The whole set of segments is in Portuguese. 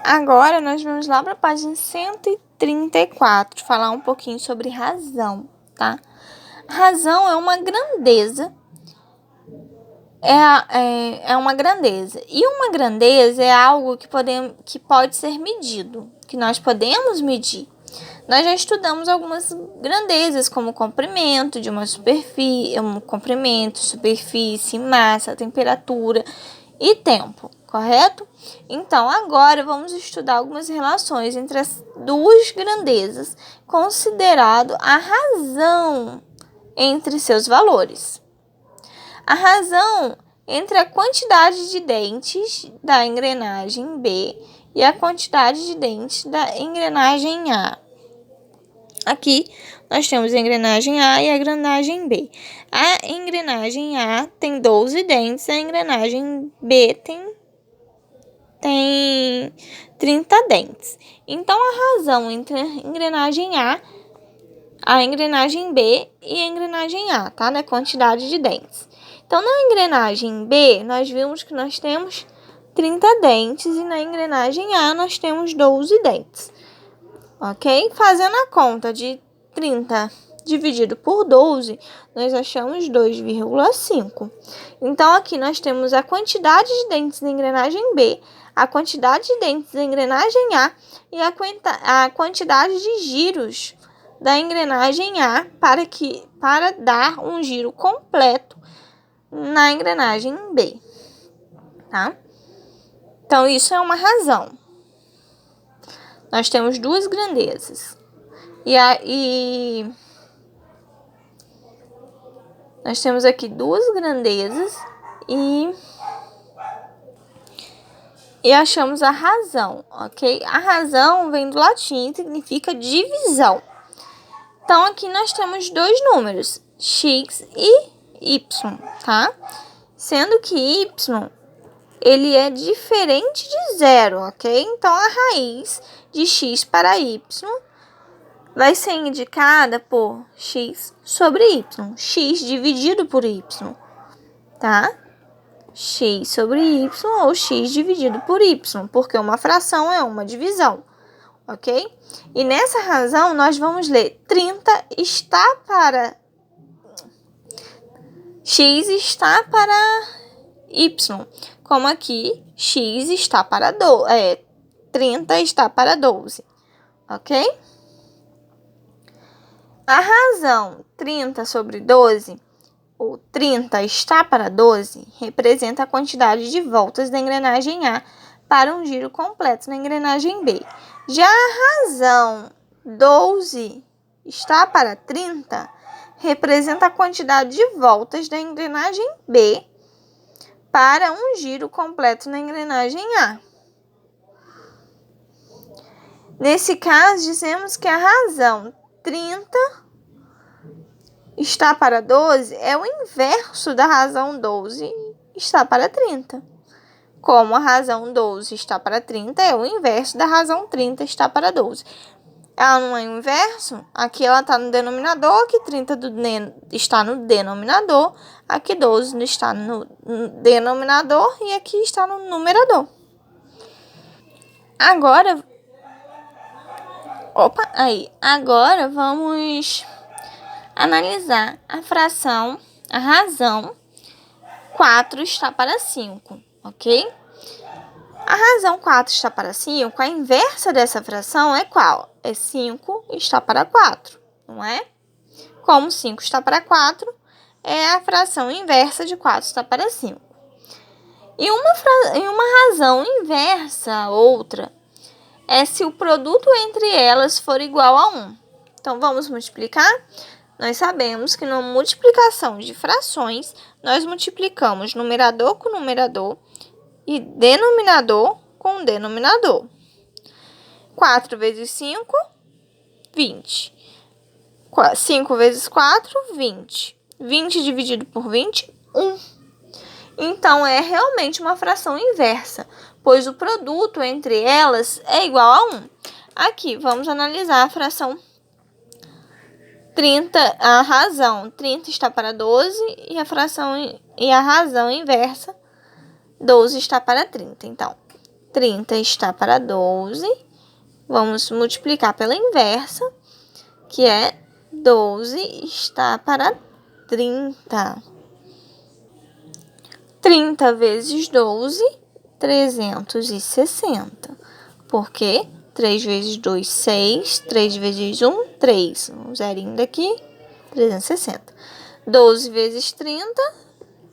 Agora, nós vamos lá para a página 134, falar um pouquinho sobre razão, tá? Razão é uma grandeza, é uma grandeza. E uma grandeza é algo que pode ser medido, que nós podemos medir. Nós já estudamos algumas grandezas, como o comprimento de uma superfície, superfície, massa, temperatura e tempo, correto? Então, agora vamos estudar algumas relações entre as duas grandezas, considerado a razão entre seus valores. A razão entre a quantidade de dentes da engrenagem B e a quantidade de dentes da engrenagem A. Aqui nós temos a engrenagem A e a engrenagem B. A engrenagem A tem 12 dentes, a engrenagem B tem 30 dentes. Então, a razão entre a engrenagem B e a engrenagem A, tá? Da quantidade de dentes. Então, na engrenagem B, nós vimos que nós temos 30 dentes e na engrenagem A nós temos 12 dentes. Ok? Fazendo a conta de 30 dividido por 12, nós achamos 2,5. Então, aqui nós temos a quantidade de dentes da engrenagem B, a quantidade de dentes da engrenagem A e a quantidade de giros da engrenagem A para dar um giro completo na engrenagem B, tá? Então, isso é uma razão. Nós temos duas grandezas. E nós temos aqui duas grandezas e achamos a razão, ok? A razão vem do latim e significa divisão. Então, aqui nós temos dois números, x e y, tá? Sendo que y, ele é diferente de zero, ok? Então, a raiz de x para y vai ser indicada por x sobre y, x dividido por y, tá? X sobre y ou x dividido por y, porque uma fração é uma divisão, ok? E nessa razão, nós vamos ler 30 está para... x está para y, como aqui, x está para 30 está para 12, ok? A razão 30 sobre 12, ou 30 está para 12, representa a quantidade de voltas da engrenagem A para um giro completo na engrenagem B. Já a razão 12 está para 30, representa a quantidade de voltas da engrenagem B para um giro completo na engrenagem A. Nesse caso, dizemos que a razão 30 está para 12 é o inverso da razão 12 está para 30. Como a razão 12 está para 30, é o inverso da razão 30 está para 12. Ela não é o inverso, aqui ela está no denominador, aqui 30 está no denominador, aqui 12 está no denominador e aqui está no numerador. Agora vamos analisar a razão 4 está para 5, ok? A razão 4 está para 5, a inversa dessa fração é qual? É 5 está para 4, não é? Como 5 está para 4, é a fração inversa de 4 está para 5. E uma razão inversa, outra, é se o produto entre elas for igual a 1. Então, vamos multiplicar? Nós sabemos que na multiplicação de frações, nós multiplicamos numerador com numerador e denominador com denominador. 4 vezes 5, 20. 5 vezes 4, 20. 20 dividido por 20, 1. Então, é realmente uma fração inversa, pois o produto entre elas é igual a 1. Aqui, vamos analisar a fração 30, a razão 30 está para 12 e a razão inversa 12 está para 30. Então, 30 está para 12. Vamos multiplicar pela inversa, que é 12 está para 30. 30 vezes 12, 360. Porque 3 vezes 2, 6. 3 vezes 1, 3. Um zerinho daqui, 360. 12 vezes 30,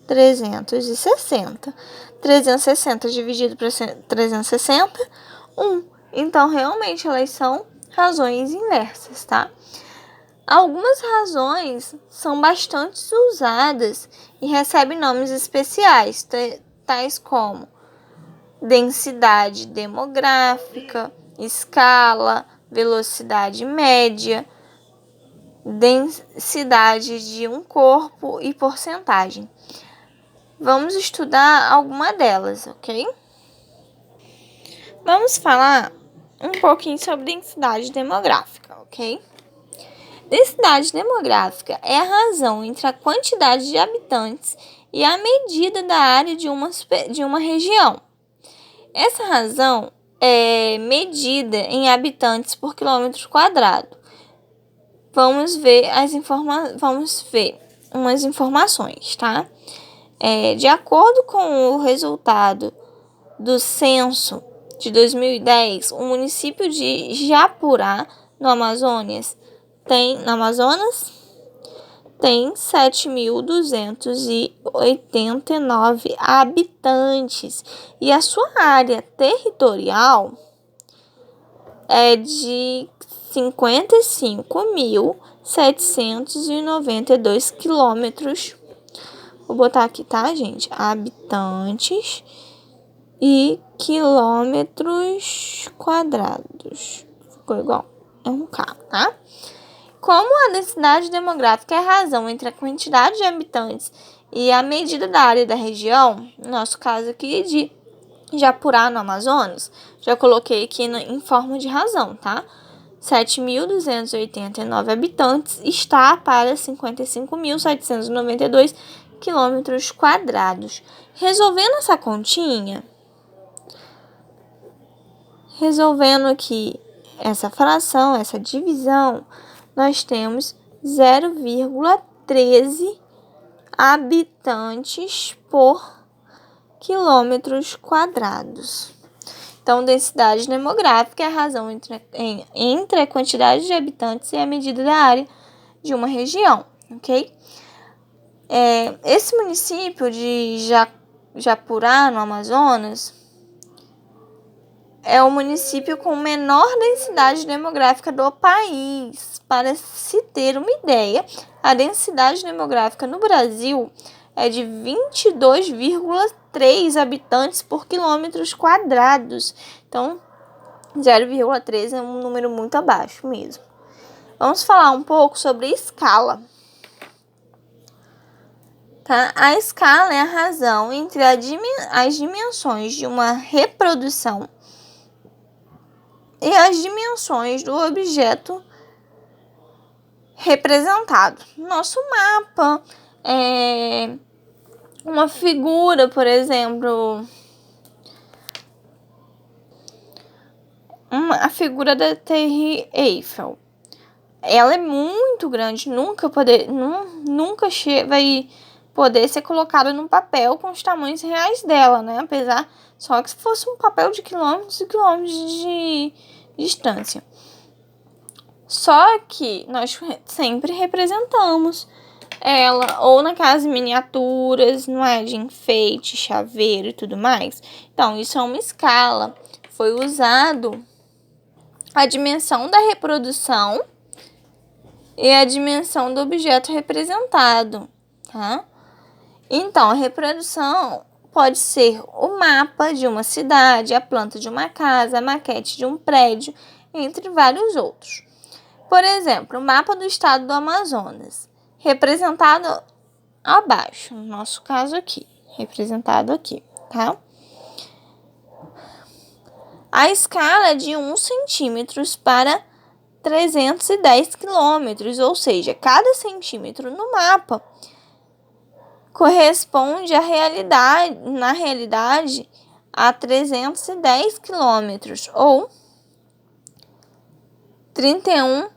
360. 360 dividido por 360, 1. Então, realmente, elas são razões inversas, tá? Algumas razões são bastante usadas e recebem nomes especiais, tais como densidade demográfica, escala, velocidade média, densidade de um corpo e porcentagem. Vamos estudar alguma delas, ok? Vamos falar um pouquinho sobre densidade demográfica, ok? Densidade demográfica é a razão entre a quantidade de habitantes e a medida da área de uma região. Essa razão é medida em habitantes por quilômetro quadrado. Vamos ver umas informações, tá? De acordo com o resultado do censo de 2010, o município de Japurá, no Amazonas, tem 7.289 habitantes e a sua área territorial é de 55.792 quilômetros. Vou botar aqui, tá, gente? Habitantes e quilômetros quadrados. Ficou igual. É um K, tá? Como a densidade demográfica é a razão entre a quantidade de habitantes e a medida da área da região, no nosso caso aqui de Japurá, no Amazonas, já coloquei aqui em forma de razão, tá? 7.289 habitantes está para 55.792 quilômetros quadrados. Resolvendo essa continha, resolvendo aqui essa fração, essa divisão, nós temos 0,13 habitantes por quilômetros quadrados. Então, densidade demográfica é a razão entre a quantidade de habitantes e a medida da área de uma região, ok? Esse município de Japurá, no Amazonas, é o município com menor densidade demográfica do país. Para se ter uma ideia, a densidade demográfica no Brasil é de 22,3 habitantes por quilômetros quadrados. Então, 0,3 é um número muito abaixo mesmo. Vamos falar um pouco sobre escala. Tá? A escala é a razão entre as dimensões de uma reprodução e as dimensões do objeto representado. Nosso mapa é uma figura, por exemplo, a figura da Torre Eiffel. Ela é muito grande, nunca vai poder ser colocada no papel com os tamanhos reais dela, né? Apesar só que se fosse um papel de quilômetros e quilômetros de distância. Só que nós sempre representamos ela ou naquelas miniaturas, não é? De enfeite, chaveiro e tudo mais. Então, isso é uma escala. Foi usado a dimensão da reprodução e a dimensão do objeto representado, tá? Então, a reprodução pode ser o mapa de uma cidade, a planta de uma casa, a maquete de um prédio, entre vários outros. Por exemplo, o mapa do estado do Amazonas, representado abaixo, no nosso caso aqui, representado aqui, tá? A escala é de 1 centímetro para 310 quilômetros, ou seja, cada centímetro no mapa corresponde na realidade, a 310 quilômetros, ou 31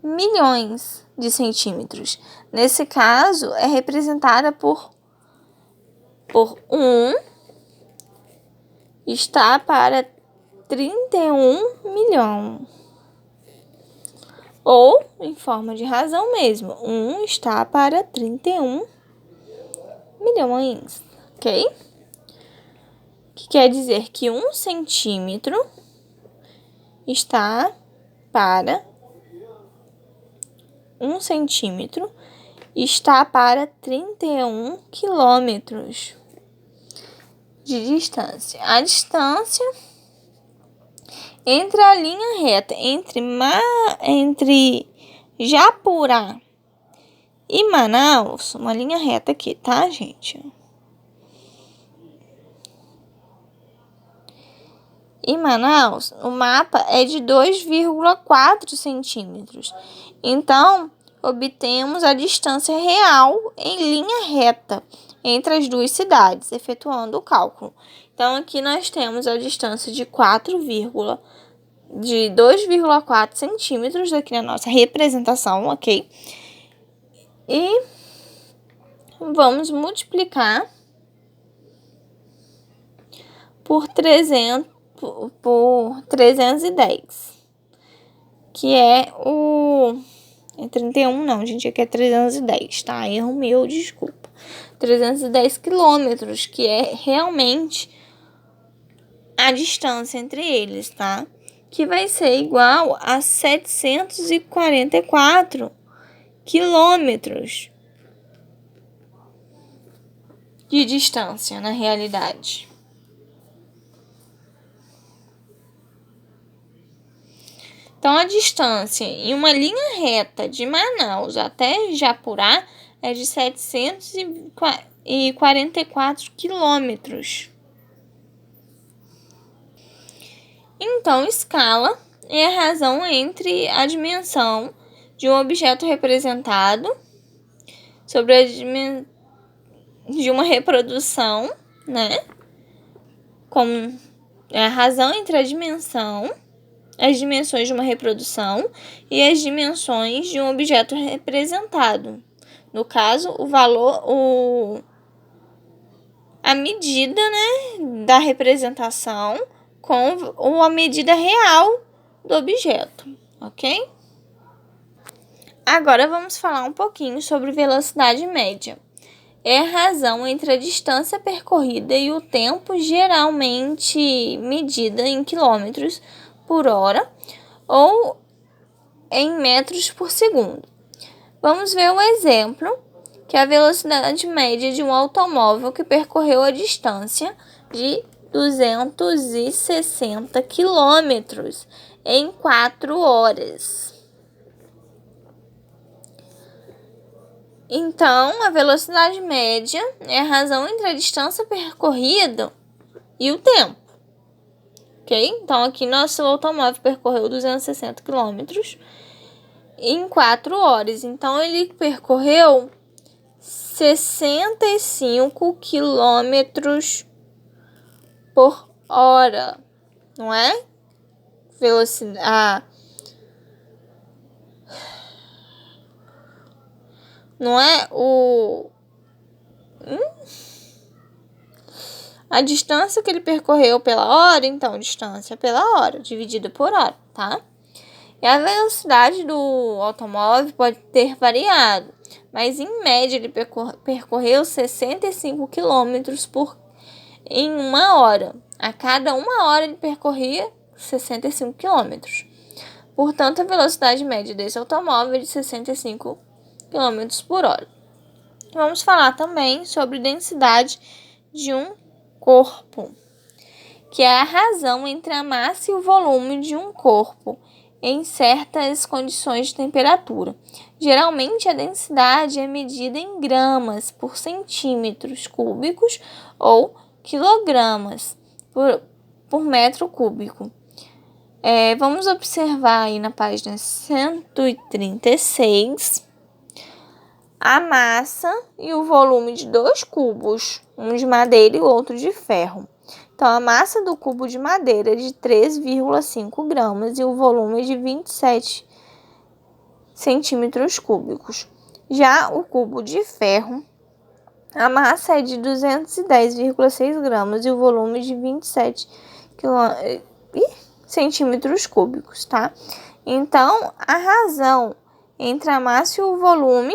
milhões de centímetros. Nesse caso, é representada por 1 está para 31 milhão. Ou, em forma de razão mesmo, 1 está para 31 milhões, ok? Que quer dizer que 1 centímetro está para 31 quilômetros de distância. A distância entre a linha reta entre Japurá e Manaus, uma linha reta aqui, tá, gente? E Manaus, o mapa é de 2,4 centímetros. Então, obtemos a distância real em linha reta entre as duas cidades, efetuando o cálculo. Então, aqui nós temos a distância de 2,4 centímetros aqui na nossa representação, ok? E vamos multiplicar por 310, que é o... É 31 não, gente, aqui é 310, tá? Erro meu, desculpa. 310 quilômetros, que é realmente a distância entre eles, tá? Que vai ser igual a 744 quilômetros de distância na realidade. Então, a distância em uma linha reta de Manaus até Japurá é de 744 quilômetros. Então, escala é a razão entre a dimensão de um objeto representado sobre a dimensão de uma reprodução, né? Como é a razão entre as dimensões de uma reprodução e as dimensões de um objeto representado. No caso, a medida, né, da representação com a medida real do objeto, ok? Agora vamos falar um pouquinho sobre velocidade média. É a razão entre a distância percorrida e o tempo, geralmente medida em quilômetros por hora ou em metros por segundo. Vamos ver um exemplo, que é a velocidade média de um automóvel que percorreu a distância de 260 quilômetros em 4 horas. Então, a velocidade média é a razão entre a distância percorrida e o tempo. Ok? Então, aqui nosso automóvel percorreu 260 quilômetros em 4 horas. Então, ele percorreu 65 quilômetros por hora, não é? Velocidade. Não é a distância que ele percorreu pela hora, então, distância pela hora, dividida por hora, tá? E a velocidade do automóvel pode ter variado, mas em média ele percorreu 65 quilômetros em 1 hora. A cada 1 hora ele percorria 65 quilômetros. Portanto, a velocidade média desse automóvel é de 65 km por hora. Vamos falar também sobre densidade de um corpo, que é a razão entre a massa e o volume de um corpo em certas condições de temperatura. Geralmente, a densidade é medida em gramas por centímetros cúbicos ou quilogramas por metro cúbico. Vamos observar aí na página 136 a massa e o volume de 2 cubos, um de madeira e o outro de ferro. Então, a massa do cubo de madeira é de 3,5 gramas e o volume é de 27 centímetros cúbicos. Já o cubo de ferro, a massa é de 210,6 gramas e o volume de 27 centímetros cúbicos, tá? Então, a razão entre a massa e o volume,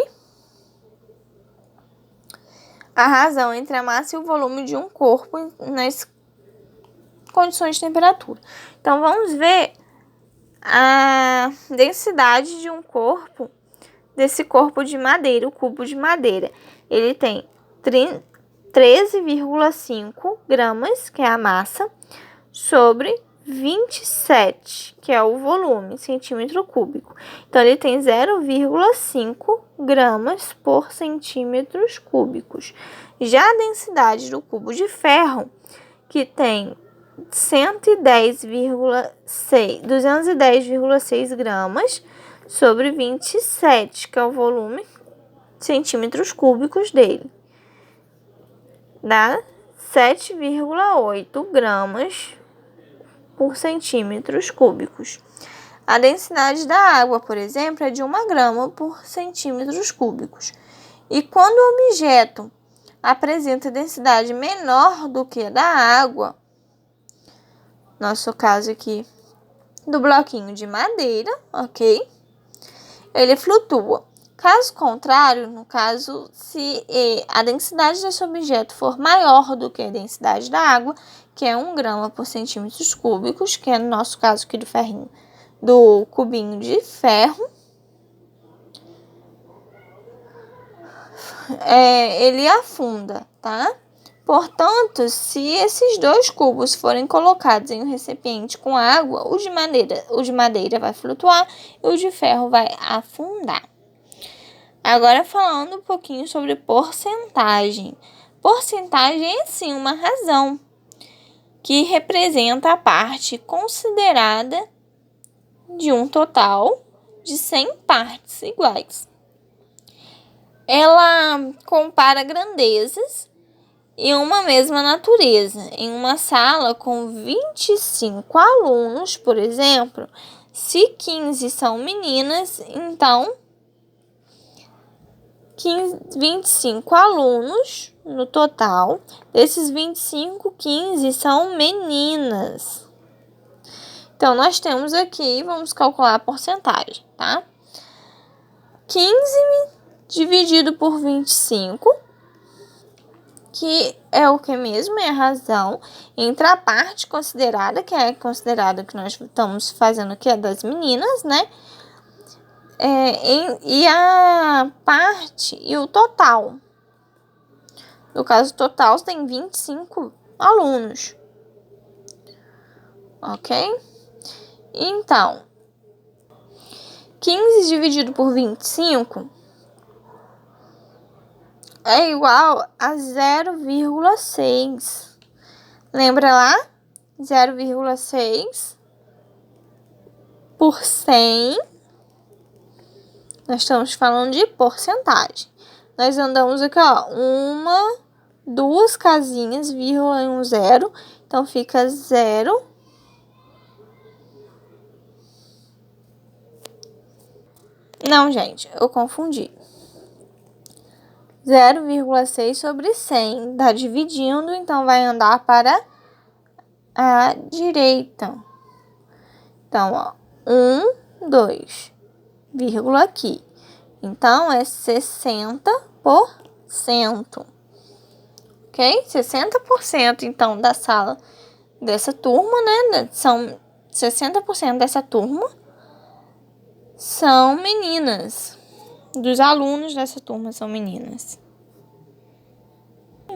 de um corpo nas condições de temperatura. Então, vamos ver a densidade de um corpo, desse corpo de madeira, o cubo de madeira. Ele tem 13,5 gramas, que é a massa, sobre 27, que é o volume, centímetro cúbico. Então, ele tem 0,5 gramas por centímetros cúbicos. Já a densidade do cubo de ferro, que tem 210,6 gramas sobre 27, que é o volume, centímetros cúbicos dele, dá 7,8 gramas por centímetros cúbicos. A densidade da água, por exemplo, é de 1 grama por centímetros cúbicos. E quando o objeto apresenta densidade menor do que a da água, nosso caso aqui do bloquinho de madeira, ok? Ele flutua. Caso contrário, no caso, se a densidade desse objeto for maior do que a densidade da água, que é 1 grama por centímetros cúbicos, que é no nosso caso aqui do cubinho de ferro, ele afunda, tá? Portanto, se esses dois cubos forem colocados em um recipiente com água, o de madeira vai flutuar e o de ferro vai afundar. Agora, falando um pouquinho sobre porcentagem. Porcentagem é, sim, uma razão que representa a parte considerada de um total de 100 partes iguais. Ela compara grandezas em uma mesma natureza. Em uma sala com 25 alunos, por exemplo, se 15 são meninas, então 25 alunos no total. Desses 25, 15 são meninas. Então, nós temos aqui, vamos calcular a porcentagem, tá? 15 dividido por 25, que é o que mesmo? É a razão entre a parte considerada, que é considerada que nós estamos fazendo aqui, é das meninas, né? E a parte e o total. No caso, o total tem 25 alunos. Ok? Então, 15 dividido por 25 é igual a 0,6. Lembra lá? 0,6 por 100. Nós estamos falando de porcentagem. Nós andamos aqui, ó, 1, 2 casinhas, vírgula e um zero. Então, fica 0. Não, gente, eu confundi. 0,6 sobre 100. Está dividindo, então vai andar para a direita. Então, ó, 1, 2, vírgula aqui. Então, é 60%. Ok? 60%, então, da sala dessa turma, né? São 60% dessa turma são meninas. Dos alunos dessa turma são meninas.